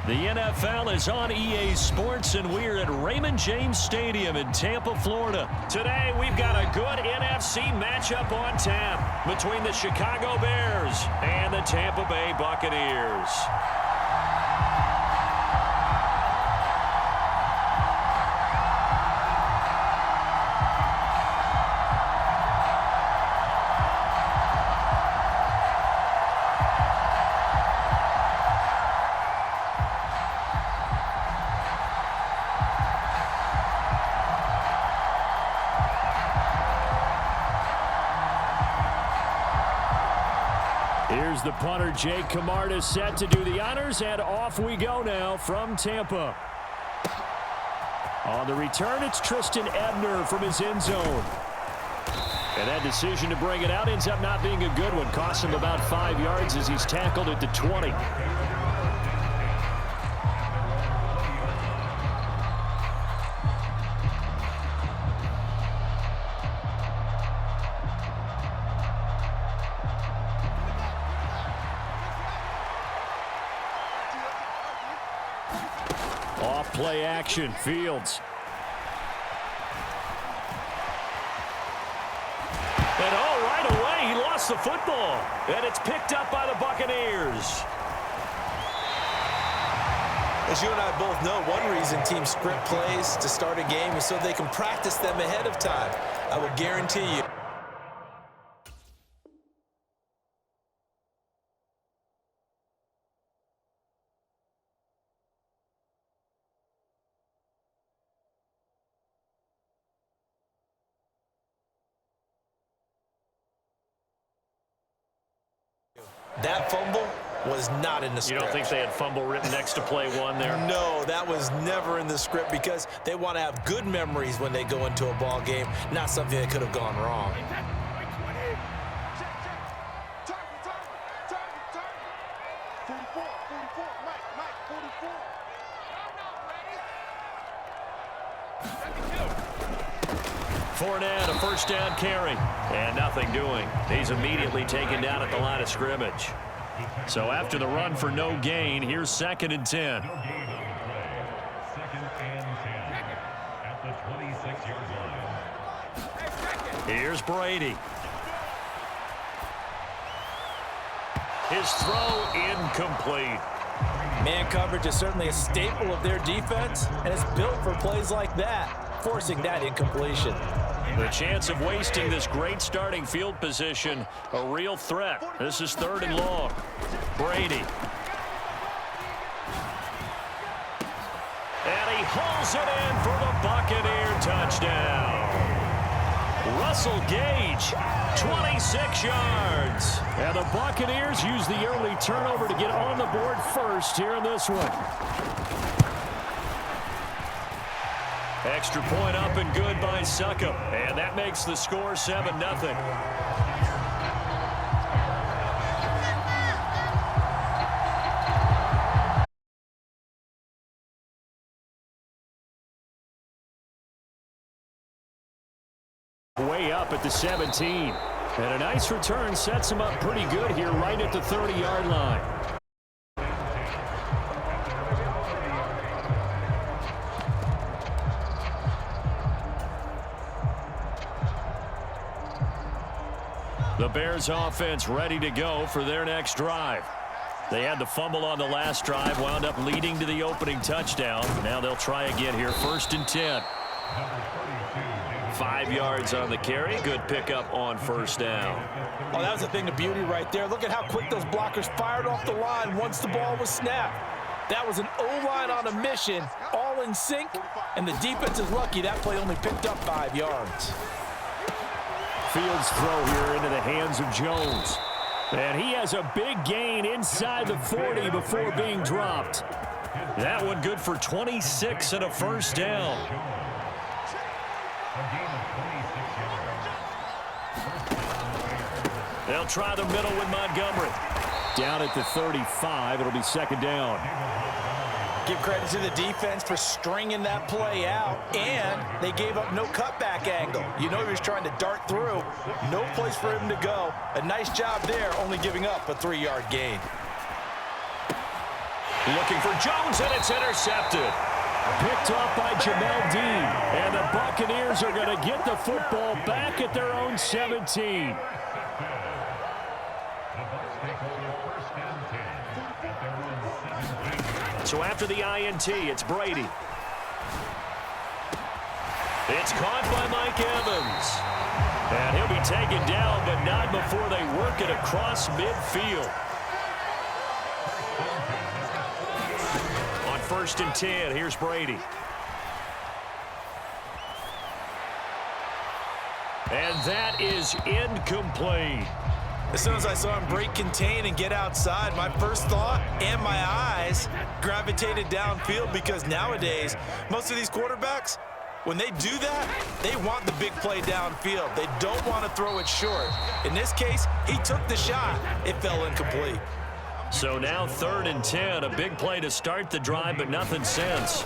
The NFL is on EA Sports, and we're at Raymond James Stadium in Tampa, Florida. Today, we've got a good NFC matchup on tap between the Chicago Bears and the Tampa Bay Buccaneers. Here's the punter, Jake Camarda, set to do the honors, and off we go now from Tampa. On the return, it's Tristan Ebner from his end zone. And that decision to bring it out ends up not being a good one. Costs him about 5 yards as he's tackled at the 20. Play action, Fields. And right away, he lost the football. And it's picked up by the Buccaneers. As you and I both know, one reason teams script plays to start a game is so they can practice them ahead of time. I will guarantee you. That fumble was not in the script. You don't think they had fumble written next to play one there? No, that was never in the script because they want to have good memories when they go into a ball game, not something that could have gone wrong. Fournette, a first down carry, and nothing doing. He's immediately taken down at the line of scrimmage. So after the run for no gain, here's 2nd and 10. Second and 10 at the 26-yard line. Here's Brady. His throw incomplete. Man coverage is certainly a staple of their defense, and it's built for plays like that, forcing that incompletion. The chance of wasting this great starting field position, a real threat. This is 3rd and long. Brady. And he hauls it in for the Buccaneer touchdown. Russell Gage, 26 yards. And the Buccaneers use the early turnover to get on the board first here in this one. Extra point up and good by Succop. And that makes the score 7-0. Way up at the 17. And a nice return sets him up pretty good here right at the 30-yard line. The Bears offense ready to go for their next drive. They had the fumble on the last drive, wound up leading to the opening touchdown. Now they'll try again here, 1st and 10. 5 yards on the carry. Good pickup on 1st down. Oh, that was a thing of beauty right there. Look at how quick those blockers fired off the line once the ball was snapped. That was an O-line on a mission, all in sync, and the defense is lucky that play only picked up 5 yards. Fields throw here into the hands of Jones. And he has a big gain inside the 40 before being dropped. That one good for 26 and a 1st down. They'll try the middle with Montgomery. Down at the 35, it'll be 2nd down. Give credit to the defense for stringing that play out, and they gave up no cutback angle. You know he was trying to dart through. No place for him to go. A nice job there, only giving up a 3-yard gain. Looking for Jones, and it's intercepted. Picked off by Jamel Dean. And the Buccaneers are going to get the football back at their own 17. So after the INT, it's Brady. It's caught by Mike Evans. And he'll be taken down, but not before they work it across midfield. On 1st and 10, here's Brady. And that is incomplete. As soon as I saw him break contain and get outside, my first thought and my eyes gravitated downfield, because nowadays, most of these quarterbacks, when they do that, they want the big play downfield. They don't want to throw it short. In this case, he took the shot. It fell incomplete. So now 3rd and 10, a big play to start the drive, but nothing since.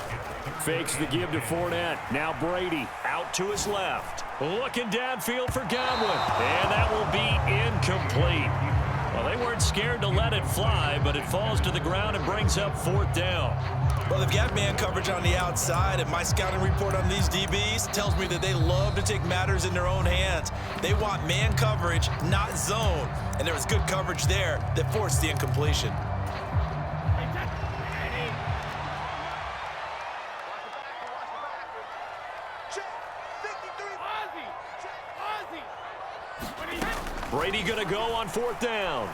Fakes the give to Fournette. Now Brady out to his left. Looking downfield for Godwin. And that will be incomplete. Well, they weren't scared to let it fly, but it falls to the ground and brings up 4th down. Well, they've got man coverage on the outside, and my scouting report on these DBs tells me that they love to take matters in their own hands. They want man coverage, not zone. And there was good coverage there that forced the incompletion. Brady going to go on 4th down.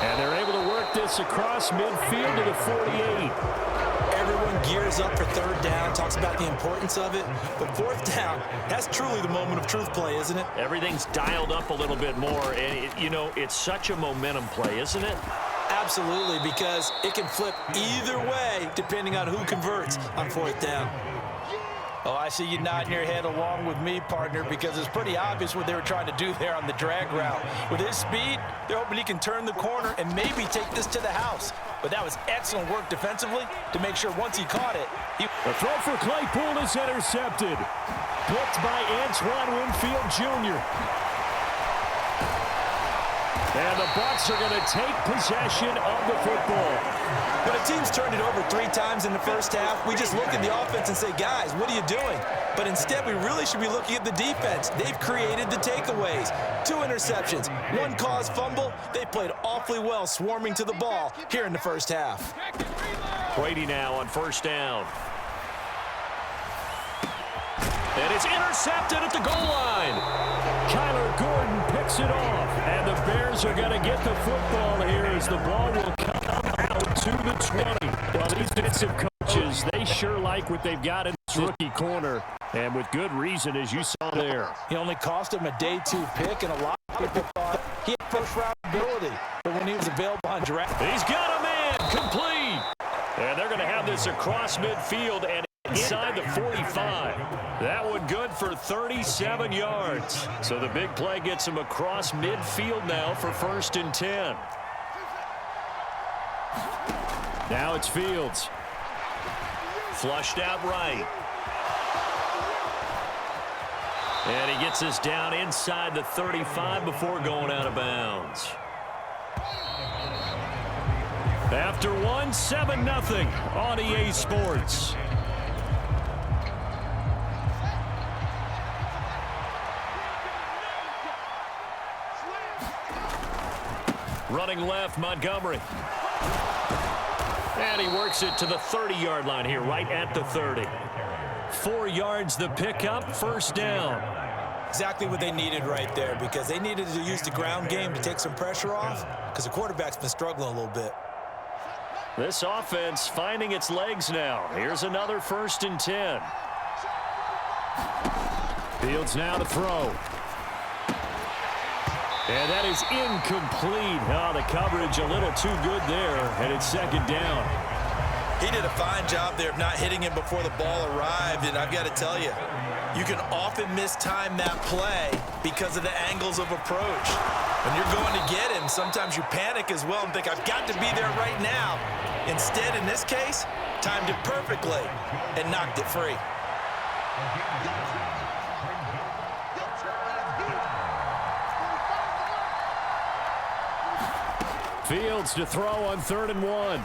And they're able to work this across midfield to the 48. Everyone gears up for 3rd down, talks about the importance of it. But 4th down, that's truly the moment of truth play, isn't it? Everything's dialed up a little bit more. And, it's such a momentum play, isn't it? Absolutely, because it can flip either way depending on who converts on 4th down. Oh, I see you nodding your head along with me, partner, because it's pretty obvious what they were trying to do there on the drag route. With his speed, they're hoping he can turn the corner and maybe take this to the house. But that was excellent work defensively to make sure once he caught it, The throw for Claypool is intercepted. Picked by Antoine Winfield Jr. And the Bucs are going to take possession of the football. When a team's turned it over 3 times in the first half, we just look at the offense and say, guys, what are you doing? But instead, we really should be looking at the defense. They've created the takeaways. 2 interceptions, 1 caused fumble. They played awfully well swarming to the ball here in the first half. Brady now on 1st down. And it's intercepted at the goal line. Kyler Gordon picks it off. And the Bears are going to get the football here as the ball will come out to the 20. Well, these defensive coaches, they sure like what they've got in this rookie corner. And with good reason, as you saw there. He only cost him a day 2 pick, and a lot of people thought he had first-round ability. But when he was available on draft, he's got a man complete. And they're going to have this across midfield and inside the 45. That one good for 37 yards. So the big play gets him across midfield now for 1st and 10. Now it's Fields. Flushed out right. And he gets this down inside the 35 before going out of bounds. After 1, 7-0 on EA Sports. Running left, Montgomery. And he works it to the 30-yard line here, right at the 30. 4 yards the pickup, 1st down. Exactly what they needed right there, because they needed to use the ground game to take some pressure off, because the quarterback's been struggling a little bit. This offense finding its legs now. Here's another 1st and 10. Fields now to throw. And that is incomplete. Oh, the coverage a little too good there, and it's 2nd down. He did a fine job there of not hitting him before the ball arrived, and I've got to tell you, you can often mistime that play because of the angles of approach. When you're going to get him, sometimes you panic as well and think, I've got to be there right now. Instead, in this case, timed it perfectly and knocked it free. Fields to throw on 3rd and 1. And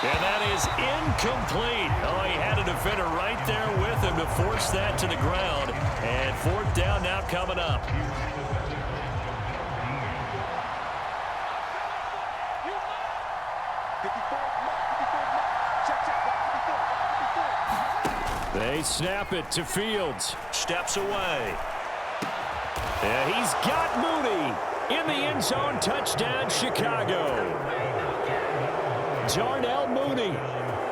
that is incomplete. Oh, he had a defender right there with him to force that to the ground. And 4th down now coming up. They snap it to Fields. Steps away. And he's got Mooney in the end zone. Touchdown, Chicago. Darnell Mooney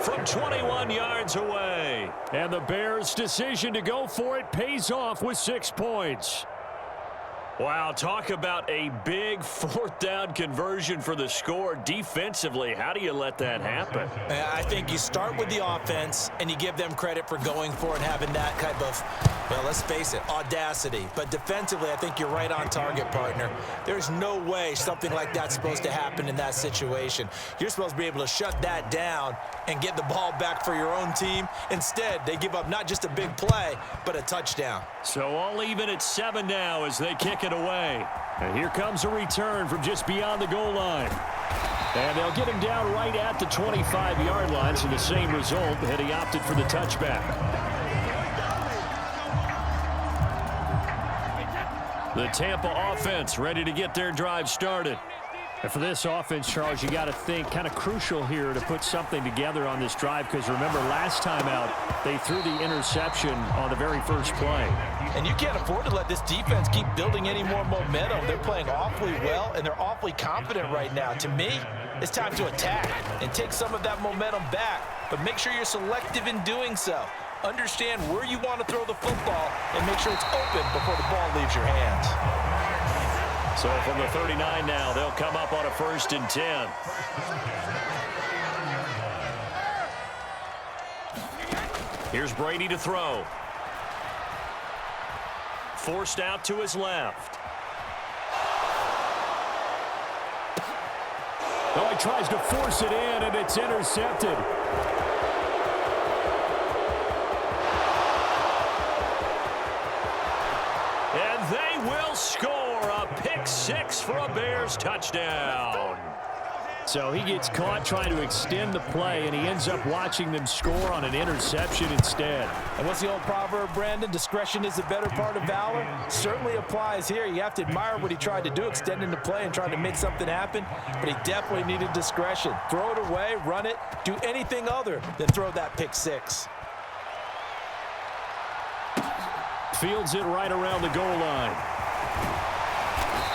from 21 yards away. And the Bears' decision to go for it pays off with 6 points. Wow, talk about a big 4th down conversion for the score. Defensively, how do you let that happen? I think you start with the offense, and you give them credit for going for it and having that type of, well, let's face it, audacity. But defensively, I think you're right on target, partner. There's no way something like that's supposed to happen in that situation. You're supposed to be able to shut that down and get the ball back for your own team. Instead, they give up not just a big play, but a touchdown. So all even at 7 now as they kick it away. And here comes a return from just beyond the goal line. And they'll get him down right at the 25-yard line, so the same result had he opted for the touchback. The Tampa offense ready to get their drive started. And for this offense, Charles, you got to think kind of crucial here to put something together on this drive, because remember last time out they threw the interception on the very first play. And you can't afford to let this defense keep building any more momentum. They're playing awfully well, and they're awfully confident right now. To me, it's time to attack and take some of that momentum back, but make sure you're selective in doing so. Understand where you want to throw the football and make sure it's open before the ball leaves your hands. So from the 39 now, they'll come up on a 1st and 10. Here's Brady to throw. Forced out to his left. Oh, he tries to force it in, and it's intercepted. And they will score a pick 6 for a Bears touchdown. So he gets caught trying to extend the play, and he ends up watching them score on an interception instead. And what's the old proverb, Brandon? Discretion is the better part of valor. Certainly applies here. You have to admire what he tried to do, extending the play and trying to make something happen. But he definitely needed discretion. Throw it away, run it, do anything other than throw that pick 6. Fields it right around the goal line.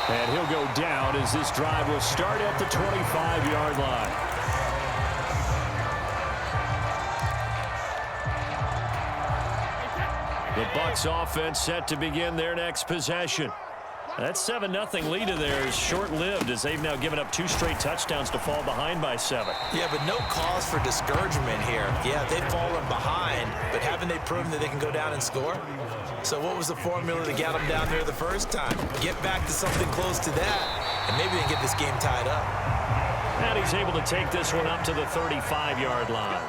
And he'll go down as this drive will start at the 25-yard line. The Bucs offense set to begin their next possession. That 7-0 lead of theirs short-lived as they've now given up 2 straight touchdowns to fall behind by 7. Yeah, but no cause for discouragement here. Yeah, they've fallen behind, but haven't they proven that they can go down and score? So what was the formula to get them down there the first time? Get back to something close to that, and maybe they get this game tied up. And he's able to take this one up to the 35-yard line.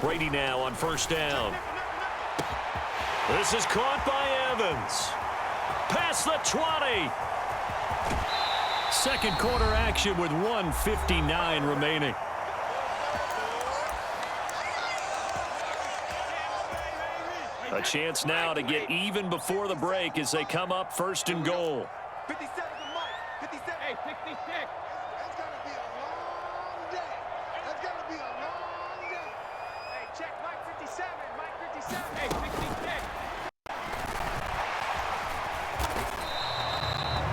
Brady now on 1st down. This is caught by Evans. Past the 20. Second quarter action with 1:59 remaining. A chance now to get even before the break as they come up 1st and goal. 57 to Mike. 57. Hey, 66. That's going to be a long day. That's going to be a long day. Hey, check Mike 57. Mike 57. Hey, 66.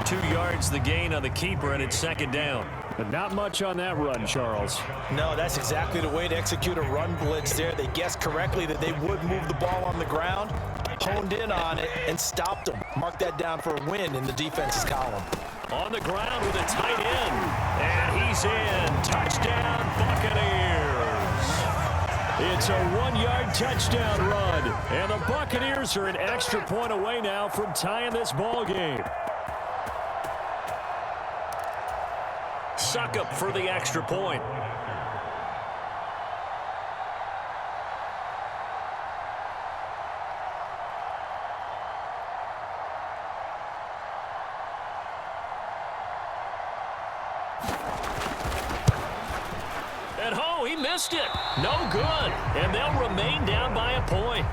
2 yards the gain on the keeper, and it's 2nd down. But not much on that run, Charles. No, that's exactly the way to execute a run blitz there. They guessed correctly that they would move the ball on the ground, honed in on it, and stopped them. Mark that down for a win in the defense's column. On the ground with a tight end. And he's in. Touchdown, Buccaneers. It's a 1-yard touchdown run. And the Buccaneers are an extra point away now from tying this ball game. Suckup for the extra point. He missed it. No good. And they'll remain down by a point.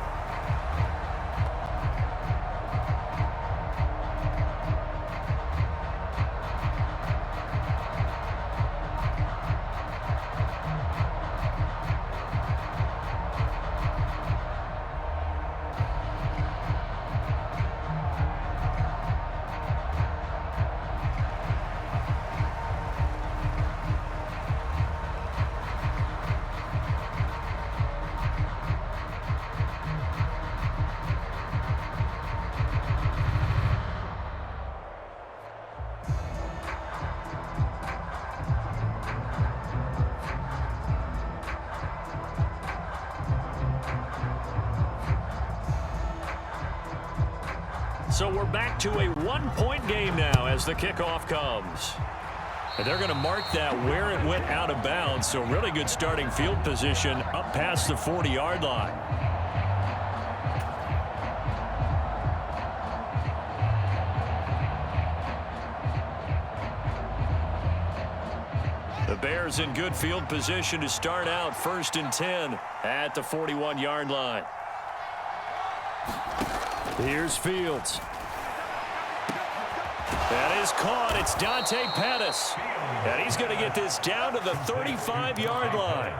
So we're back to a one-point game now as the kickoff comes. And they're going to mark that where it went out of bounds. So really good starting field position up past the 40-yard line. The Bears in good field position to start out 1st and 10 at the 41-yard line. Here's Fields. That is caught. It's Dante Pettis. And he's going to get this down to the 35-yard line.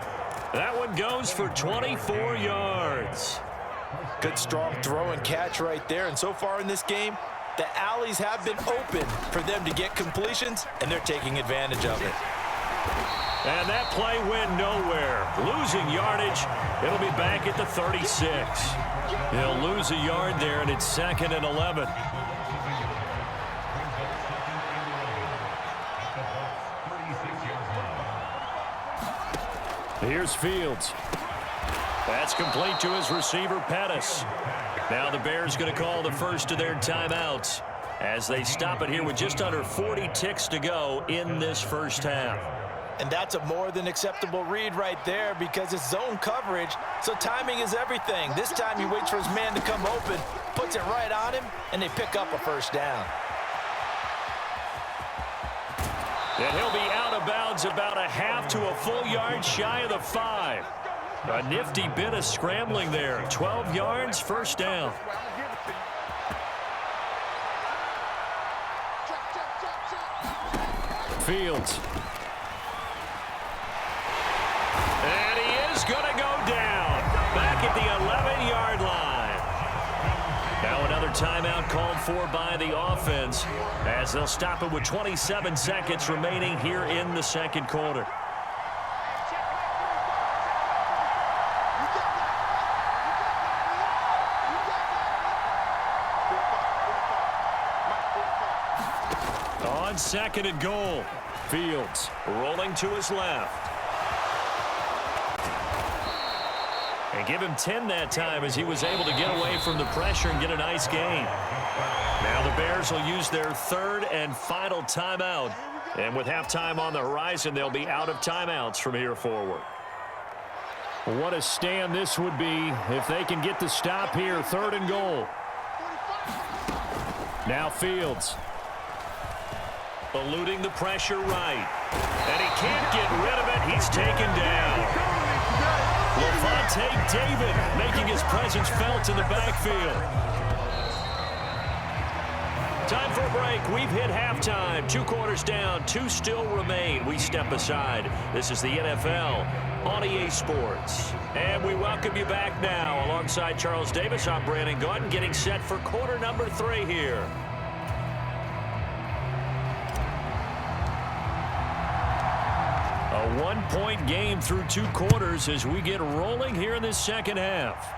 That one goes for 24 yards. Good strong throw and catch right there. And so far in this game, the alleys have been open for them to get completions, and they're taking advantage of it. And that play went nowhere. Losing yardage. It'll be back at the 36. They'll lose a yard there, and it's 2nd and 11. Here's Fields. That's complete to his receiver, Pettis. Now the Bears going to call the first of their timeouts as they stop it here with just under 40 ticks to go in this first half. And that's a more than acceptable read right there because it's zone coverage, so timing is everything. This time he waits for his man to come open, puts it right on him, and they pick up a first down. And he'll be out of bounds about a half to a full yard shy of the 5. A nifty bit of scrambling there. 12 yards, first down. Fields. And he is going to go down. Back at the 11-yard line. Now another timeout called for by the offense as they'll stop it with 27 seconds remaining here in the second quarter. On 2nd and goal, Fields rolling to his left. And give him 10 that time as he was able to get away from the pressure and get a nice gain. Now the Bears will use their 3rd and final timeout. And with halftime on the horizon, they'll be out of timeouts from here forward. What a stand this would be if they can get the stop here. 3rd and goal. Now Fields. Eluding the pressure right. And he can't get rid of it. He's taken down. Levante David making his presence felt in the backfield. Time for a break. We've hit halftime. 2 quarters down. 2 still remain. We step aside. This is the NFL on EA Sports. And we welcome you back now. Alongside Charles Davis, I'm Brandon Gordon getting set for quarter number 3 here. A 1-point game through 2 quarters as we get rolling here in this second half.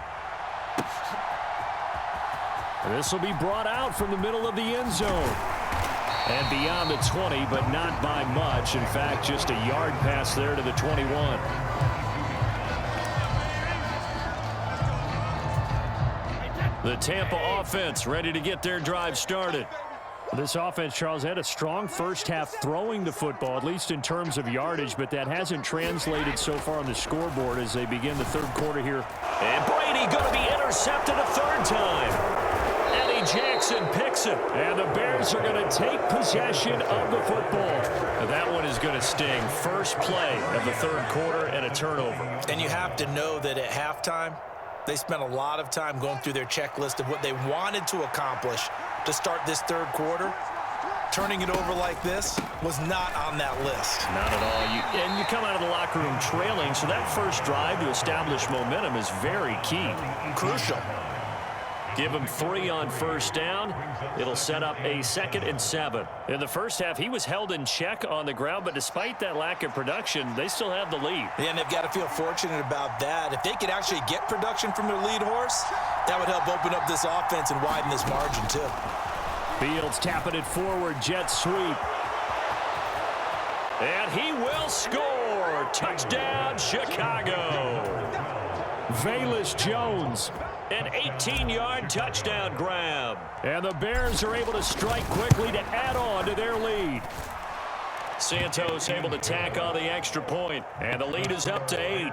This will be brought out from the middle of the end zone. And beyond the 20, but not by much. In fact, just a yard pass there to the 21. The Tampa offense ready to get their drive started. This offense, Charles, had a strong first half throwing the football, at least in terms of yardage, but that hasn't translated so far on the scoreboard as they begin the 3rd quarter here. And Brady going to be intercepted a 3rd time. And he Jackson picks it, and the Bears are going to take possession of the football. Now that one is going to sting. First play of the third quarter and a turnover. And you have to know that at halftime, they spent a lot of time going through their checklist of what they wanted to accomplish to start this third quarter. Turning it over like this was not on that list. Not at all. And you come out of the locker room trailing, so that first drive to establish momentum is very key. Crucial. Give him 3 on first down. It'll set up a 2nd and 7. In the first half, he was held in check on the ground, but despite that lack of production, they still have the lead. Yeah, and they've got to feel fortunate about that. If they could actually get production from their lead horse, that would help open up this offense and widen this margin too. Fields tapping it forward, jet sweep. And he will score. Touchdown, Chicago. Velus Jones, an 18-yard touchdown grab. And the Bears are able to strike quickly to add on to their lead. Santos able to tack on the extra point, and the lead is up to 8.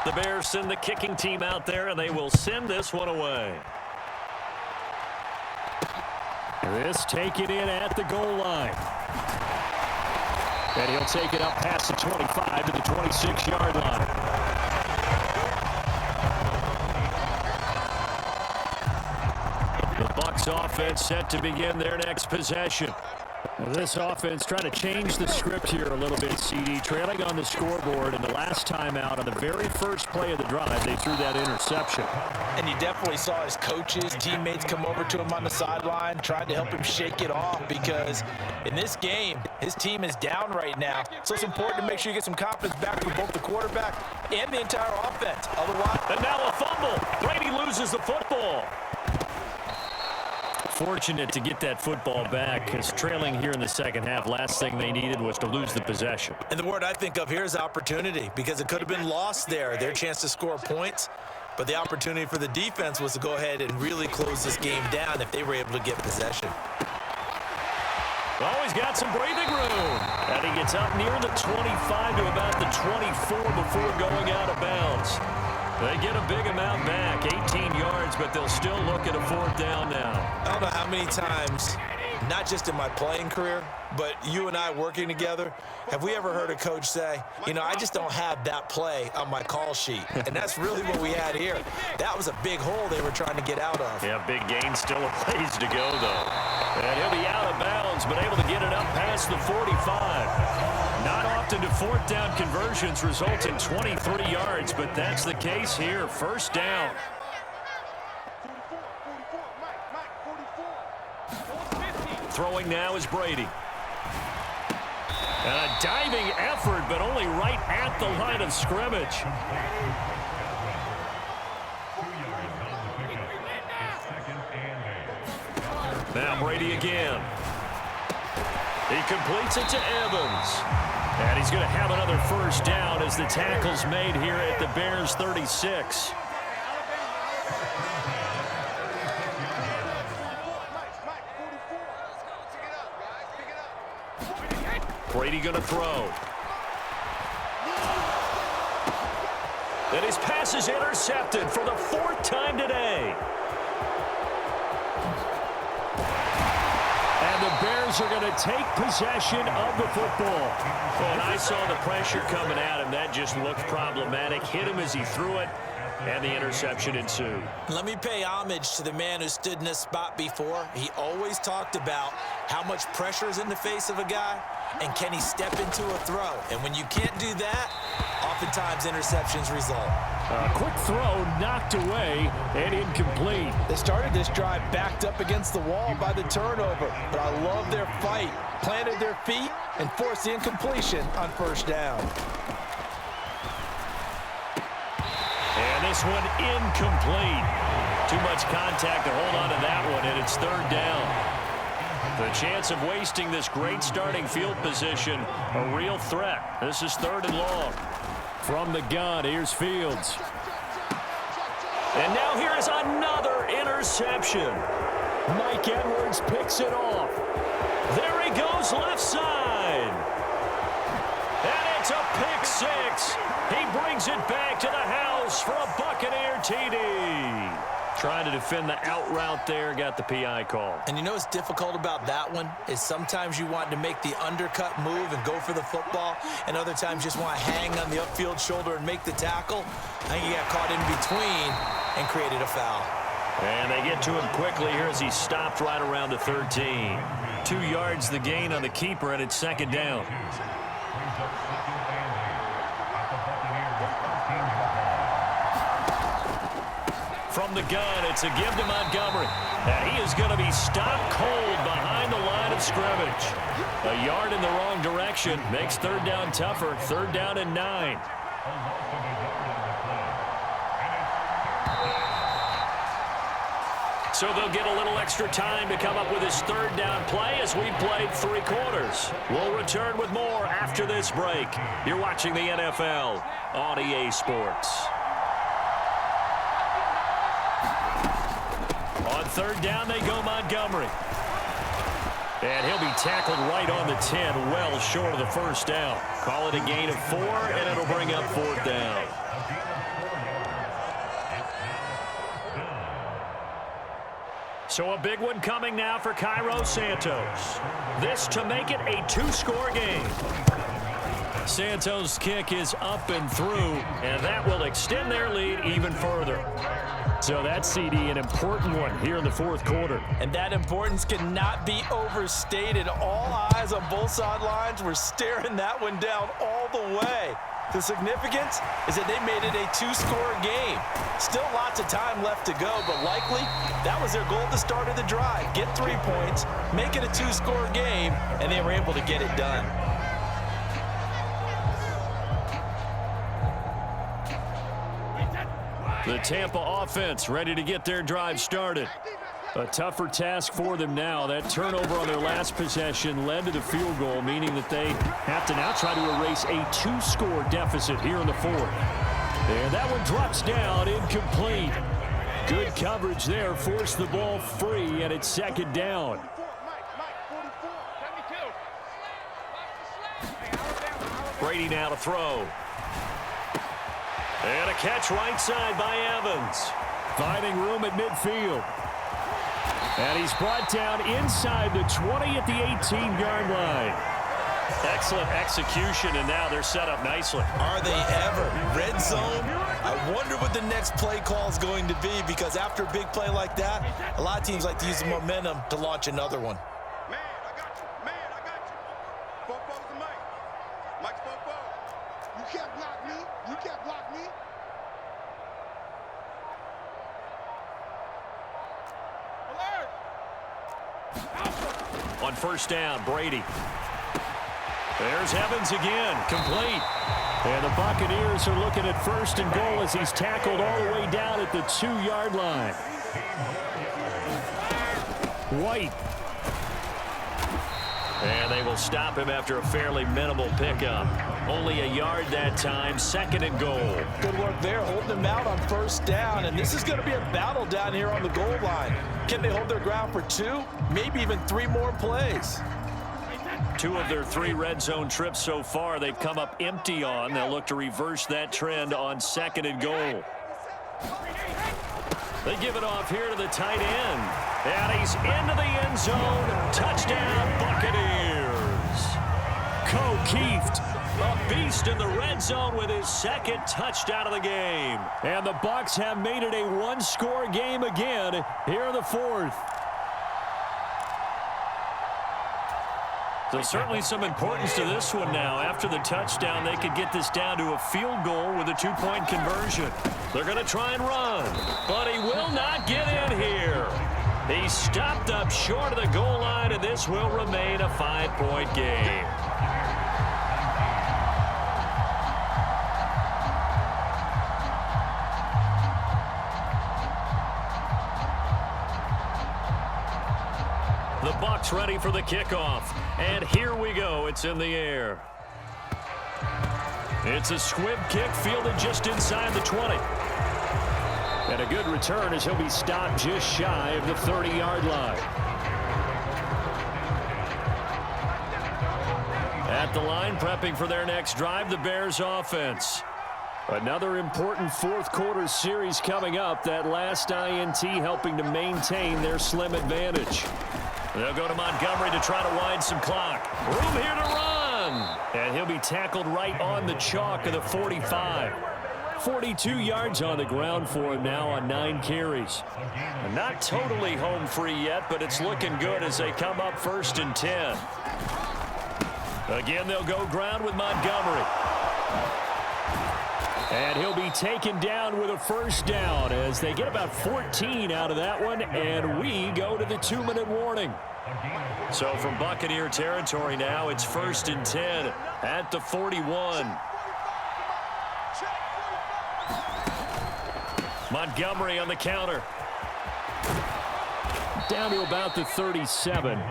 The Bears send the kicking team out there, and they will send this one away. This taken in at the goal line. And he'll take it up past the 25 to the 26-yard line. The Bucs offense set to begin their next possession. This offense trying to change the script here a little bit, CD. Trailing on the scoreboard, and the last time out on the very first play of the drive, they threw that interception. And you definitely saw his coaches, teammates come over to him on the sideline, tried to help him shake it off because in this game, his team is down right now. So it's important to make sure you get some confidence back for both the quarterback and the entire offense. Otherwise... And now a fumble. Brady loses the football. Fortunate to get that football back, because trailing here in the second half, last thing they needed was to lose the possession. And the word I think of here is opportunity, because it could have been lost there, their chance to score points. But the opportunity for the defense was to go ahead and really close this game down if they were able to get possession. Always got some breathing room. And he gets up near the 25 to about the 24 before going out of bounds. They get a big amount back, 18 yards, but they'll still look at a 4th down now. I don't know how many times, not just in my playing career, but you and I working together, have we ever heard a coach say, you know, I just don't have that play on my call sheet. And that's really what we had here. That was a big hole they were trying to get out of. Yeah, big gain, still a ways to go, though. And he'll be out of bounds, but able to get it up past the 45. Not often do 4th down conversions result in 23 yards, but that's the case here. 1st down. Throwing now is Brady. And a diving effort, but only right at the line of scrimmage. Now Brady again. He completes it to Evans. And he's going to have another 1st down as the tackle's made here at the Bears 36. Brady going to throw. And his pass is intercepted for the 4th time today. And the Bears are going to take possession of the football. And I saw the pressure coming at him. That just looked problematic. Hit him as he threw it, and the interception ensued. Let me pay homage to the man who stood in this spot before. He always talked about how much pressure is in the face of a guy, and can he step into a throw? And when you can't do that, oftentimes interceptions result. A quick throw knocked away and incomplete. They started this drive backed up against the wall by the turnover, but I love their fight. Planted their feet and forced the incompletion on 1st down. And this one incomplete. Too much contact to hold on to that one, and it's 3rd down. The chance of wasting this great starting field position, a real threat. This is 3rd and long. From the gun, here's Fields. And now here is another interception. Mike Edwards picks it off. There he goes left side. And it's a pick 6. He brings it back to the house for a Buccaneer TD. Trying to defend the out route there, got the PI call. And you know what's difficult about that one is sometimes you want to make the undercut move and go for the football, and other times you just want to hang on the upfield shoulder and make the tackle. I think he got caught in between and created a foul. And they get to him quickly here as he stopped right around the 13. 2 yards the gain on the keeper, and it's second down. From the gun, it's a give to Montgomery. And he is going to be stopped cold behind the line of scrimmage. A yard in the wrong direction makes third down tougher. Third down and 9. So they'll get a little extra time to come up with his third down play as we played 3 quarters. We'll return with more after this break. You're watching the NFL on EA Sports. On third down, they go Montgomery. And he'll be tackled right on the 10, well short of the first down. Call it a gain of 4, and it'll bring up fourth down. So a big one coming now for Cairo Santos. This to make it a 2-score game. Santos' kick is up and through, and that will extend their lead even further. So that CD, an important one here in the fourth quarter. And that importance cannot be overstated. All eyes on both sidelines were staring that one down all the way. The significance is that they made it a 2-score game. Still lots of time left to go, but likely that was their goal at the start of the drive. Get 3 points, make it a 2-score game, and they were able to get it done. The Tampa offense ready to get their drive started. A tougher task for them now. That turnover on their last possession led to the field goal, meaning that they have to now try to erase a 2-score deficit here in the fourth. And that one drops down, incomplete. Good coverage there, forced the ball free, and it's second down. Brady now to throw. And a catch right side by Evans. Finding room at midfield. And he's brought down inside the 20 at the 18-yard line. Excellent execution, and now they're set up nicely. Are they ever? Red zone? I wonder what the next play call is going to be, because after a big play like that, a lot of teams like to use the momentum to launch another one. Man, I got you. Man, I got you. Fofo's the Mike. Mike's Fofo. You can't block me. You can't block me. On first down, Brady. There's Evans again, complete. And the Buccaneers are looking at first and goal as he's tackled all the way down at the 2-yard line. White. And they will stop him after a fairly minimal pickup. Only a yard that time, second and goal. Good work there, holding them out on first down, and this is going to be a battle down here on the goal line. Can they hold their ground for 2, maybe even 3 more plays? 2 of their 3 red zone trips so far they've come up empty on. They'll look to reverse that trend on second and goal. They give it off here to the tight end. And he's into the end zone. Touchdown, Buccaneers. Keeft, a beast in the red zone with his second touchdown of the game. And the Bucs have made it a 1-score game again here in the fourth. So certainly some importance to this one now. After the touchdown, they could get this down to a field goal with a 2-point conversion. They're going to try and run, but he will not get in here. He's stopped up short of the goal line, and this will remain a 5-point game. The Bucs ready for the kickoff. And here we go. It's in the air. It's a squib kick fielded just inside the 20. And a good return as he'll be stopped just shy of the 30-yard line. At the line, prepping for their next drive, the Bears offense. Another important fourth quarter series coming up. That last INT helping to maintain their slim advantage. They'll go to Montgomery to try to wind some clock. Room here to run. And he'll be tackled right on the chalk of the 45. 42 yards on the ground for him now on 9 carries. Not totally home free yet, but it's looking good as they come up 1st and 10. Again, they'll go ground with Montgomery. And he'll be taken down with a first down as they get about 14 out of that one, and we go to the 2-minute warning. So from Buccaneer territory now, it's 1st and 10 at the 41. Montgomery on the counter. Down to about the 37.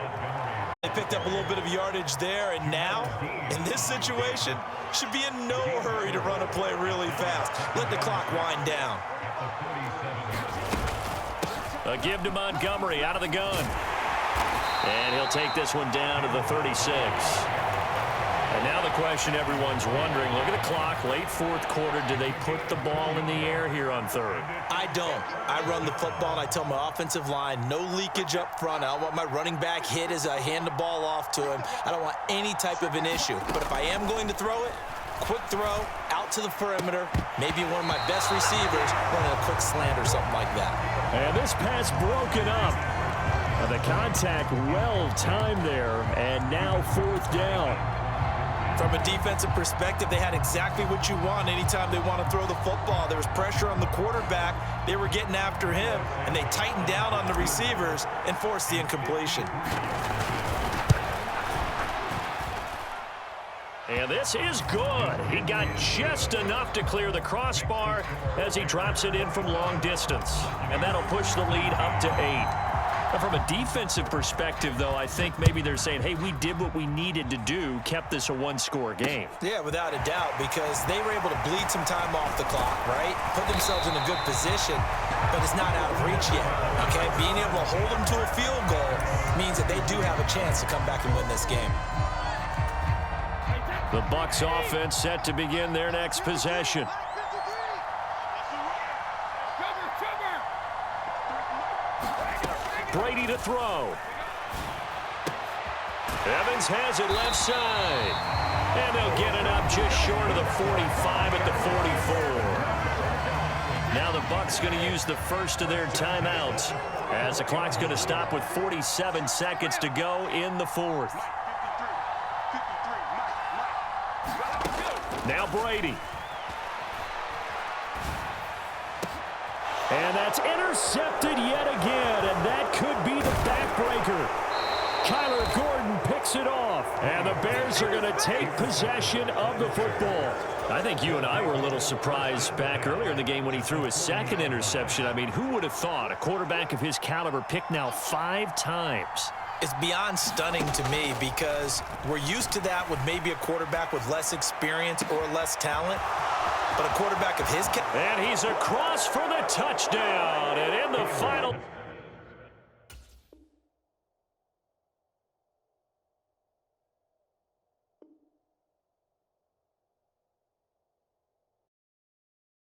They picked up a little bit of yardage there, and now, in this situation, should be in no hurry to run a play really fast. Let the clock wind down. A give to Montgomery out of the gun. And he'll take this one down to the 36. And now the question everyone's wondering, look at the clock, late fourth quarter, do they put the ball in the air here on 3rd? I don't. I run the football, and I tell my offensive line, no leakage up front. I don't want my running back hit as I hand the ball off to him. I don't want any type of an issue. But if I am going to throw it, quick throw, out to the perimeter, maybe one of my best receivers running a quick slant or something like that. And this pass broken up. The contact well timed there, and now 4th down. From a defensive perspective, they had exactly what you want anytime they want to throw the football. There was pressure on the quarterback. They were getting after him, and they tightened down on the receivers and forced the incompletion. And this is good. He got just enough to clear the crossbar as he drops it in from long distance. And that'll push the lead up to 8. From a defensive perspective, though, I think maybe they're saying, hey, we did what we needed to do, kept this a 1-score game. Yeah, without a doubt, because they were able to bleed some time off the clock, right? Put themselves in a good position, but it's not out of reach yet, okay? Being able to hold them to a field goal means that they do have a chance to come back and win this game. The Bucs offense set to begin their next possession. Brady to throw. Evans has it left side. And they'll get it up just short of the 45 at the 44. Now the Bucs going to use the first of their timeouts as the clock's going to stop with 47 seconds to go in the 4th. Now Brady. And that's intercepted yet again, and that could be the backbreaker. Kyler Gordon picks it off, and the Bears are going to take possession of the football. I think you and I were a little surprised back earlier in the game when he threw his 2nd interception. I mean, who would have thought a quarterback of his caliber picked now 5 times? It's beyond stunning to me because we're used to that with maybe a quarterback with less experience or less talent. But a quarterback of his... And he's across for the touchdown. And in the final...